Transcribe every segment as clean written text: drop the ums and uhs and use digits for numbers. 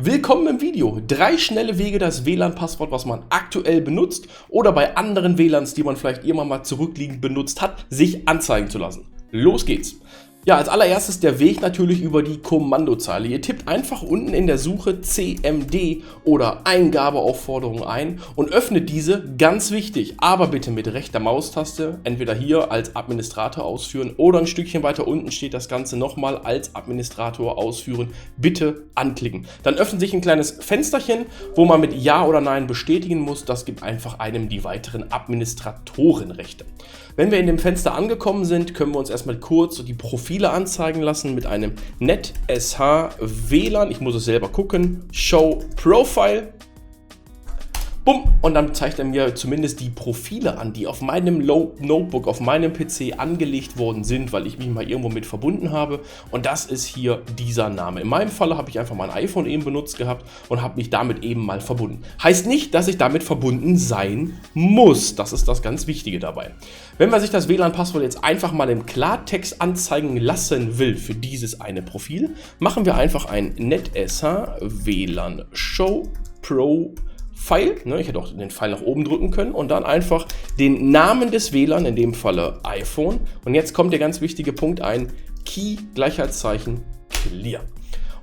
Willkommen im Video. 3 schnelle Wege, das WLAN-Passwort, was man aktuell benutzt oder bei anderen WLANs, die man vielleicht irgendwann mal zurückliegend benutzt hat, sich anzeigen zu lassen. Los geht's. Ja, als allererstes der Weg natürlich über die Kommandozeile. Ihr tippt einfach unten in der Suche CMD oder Eingabeaufforderung ein und öffnet diese, ganz wichtig, aber bitte mit rechter Maustaste, entweder hier als Administrator ausführen oder ein Stückchen weiter unten steht das Ganze nochmal als Administrator ausführen, bitte anklicken. Dann öffnet sich ein kleines Fensterchen, wo man mit Ja oder Nein bestätigen muss, das gibt einfach einem die weiteren Administratorenrechte. Wenn wir in dem Fenster angekommen sind, können wir uns erstmal kurz die Profile anzeigen lassen mit einem NetSH WLAN. Ich muss es selber gucken. Show Profile. Bumm, und dann zeigt er mir zumindest die Profile an, die auf meinem Notebook, auf meinem PC angelegt worden sind, weil ich mich mal irgendwo mit verbunden habe. Und das ist hier dieser Name. In meinem Falle habe ich einfach mein iPhone eben benutzt gehabt und habe mich damit eben mal verbunden. Heißt nicht, dass ich damit verbunden sein muss. Das ist das ganz Wichtige dabei. Wenn man sich das WLAN-Passwort jetzt einfach mal im Klartext anzeigen lassen will für dieses eine Profil, machen wir einfach ein NetSH WLAN Show Pro Pfeil, ich hätte auch den Pfeil nach oben drücken können und dann einfach den Namen des WLAN, in dem Falle iPhone. Und jetzt kommt der ganz wichtige Punkt ein, Key, Gleichheitszeichen, Clear.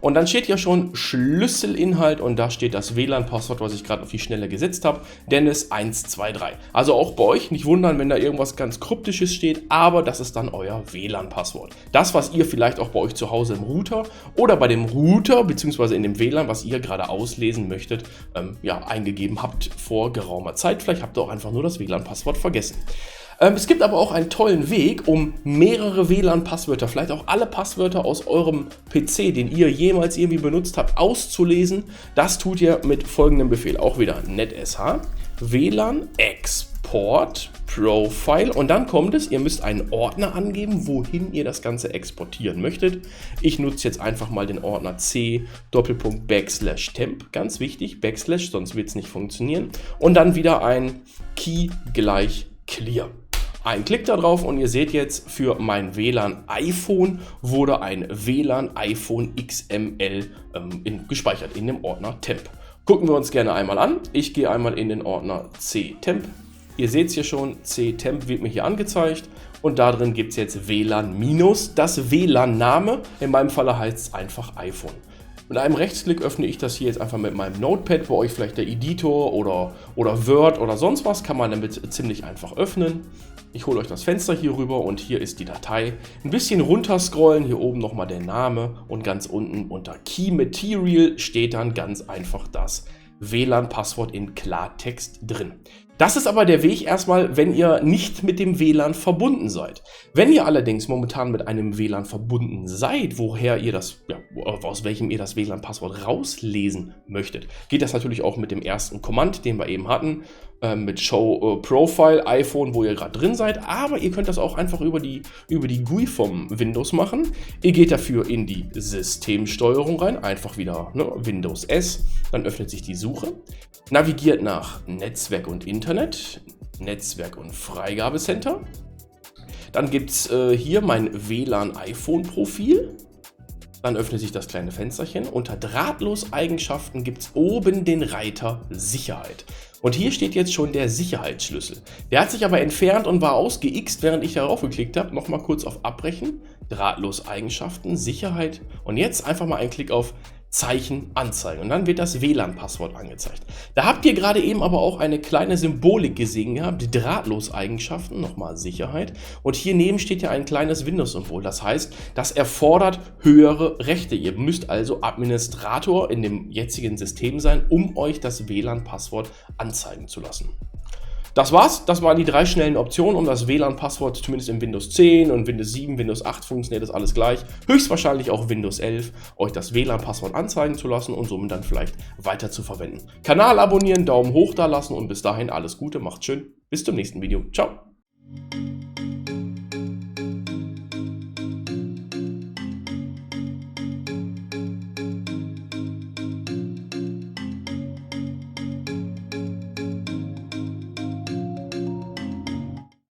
Und dann steht hier schon Schlüsselinhalt und da steht das WLAN-Passwort, was ich gerade auf die Schnelle gesetzt habe, Dennis123. Also auch bei euch nicht wundern, wenn da irgendwas ganz Kryptisches steht, aber das ist dann euer WLAN-Passwort. Das, was ihr vielleicht auch bei euch zu Hause im Router oder bei dem Router bzw. in dem WLAN, was ihr gerade auslesen möchtet, eingegeben habt vor geraumer Zeit. Vielleicht habt ihr auch einfach nur das WLAN-Passwort vergessen. Es gibt aber auch einen tollen Weg, um mehrere WLAN-Passwörter, vielleicht auch alle Passwörter aus eurem PC, den ihr jemals irgendwie benutzt habt, auszulesen. Das tut ihr mit folgendem Befehl. Auch wieder NetSH, WLAN, Export, Profile und dann kommt es, ihr müsst einen Ordner angeben, wohin ihr das Ganze exportieren möchtet. Ich nutze jetzt einfach mal den Ordner C, /temp, ganz wichtig, Backslash, sonst wird es nicht funktionieren. Und dann wieder ein Key gleich Clear. Ein Klick da drauf und ihr seht jetzt, für mein WLAN iPhone wurde ein WLAN iPhone XML gespeichert in dem Ordner Temp. Gucken wir uns gerne einmal an. Ich gehe einmal in den Ordner C-Temp. Ihr seht es hier schon, C-Temp wird mir hier angezeigt und da drin gibt es jetzt WLAN minus das WLAN-Name. In meinem Falle heißt es einfach iPhone. Mit einem Rechtsklick öffne ich das hier jetzt einfach mit meinem Notepad, bei euch vielleicht der Editor oder Word oder sonst was, kann man damit ziemlich einfach öffnen. Ich hole euch das Fenster hier rüber und hier ist die Datei. Ein bisschen runterscrollen, hier oben nochmal der Name und ganz unten unter Key Material steht dann ganz einfach das WLAN-Passwort in Klartext drin. Das ist aber der Weg erstmal, wenn ihr nicht mit dem WLAN verbunden seid. Wenn ihr allerdings momentan mit einem WLAN verbunden seid, aus welchem ihr das WLAN-Passwort rauslesen möchtet, geht das natürlich auch mit dem ersten Command, den wir eben hatten, mit Show Profile, iPhone, wo ihr gerade drin seid, aber ihr könnt das auch einfach über die GUI vom Windows machen. Ihr geht dafür in die Systemsteuerung rein, einfach wieder Windows S, dann öffnet sich die Suche, navigiert nach Netzwerk und Internet, Netzwerk und Freigabecenter. Dann gibt es hier mein WLAN-iPhone-Profil. Dann öffnet sich das kleine Fensterchen. Unter Drahtlos-Eigenschaften gibt es oben den Reiter Sicherheit. Und hier steht jetzt schon der Sicherheitsschlüssel. Der hat sich aber entfernt und war ausgeixt, während ich darauf geklickt habe. Nochmal kurz auf Abbrechen, Drahtlos-Eigenschaften, Sicherheit. Und jetzt einfach mal einen Klick auf Zeichen anzeigen und dann wird das WLAN-Passwort angezeigt. Da habt ihr gerade eben aber auch eine kleine Symbolik gesehen gehabt, die Drahtlos-Eigenschaften, nochmal Sicherheit und hier neben steht ja ein kleines Windows-Symbol, das heißt, das erfordert höhere Rechte. Ihr müsst also Administrator in dem jetzigen System sein, um euch das WLAN-Passwort anzeigen zu lassen. Das war's, das waren die 3 schnellen Optionen, um das WLAN-Passwort zumindest in Windows 10 und Windows 7, Windows 8 funktioniert das alles gleich, höchstwahrscheinlich auch Windows 11, euch das WLAN-Passwort anzeigen zu lassen und somit dann vielleicht weiter zu verwenden. Kanal abonnieren, Daumen hoch da lassen und bis dahin alles Gute, macht's schön, bis zum nächsten Video, ciao!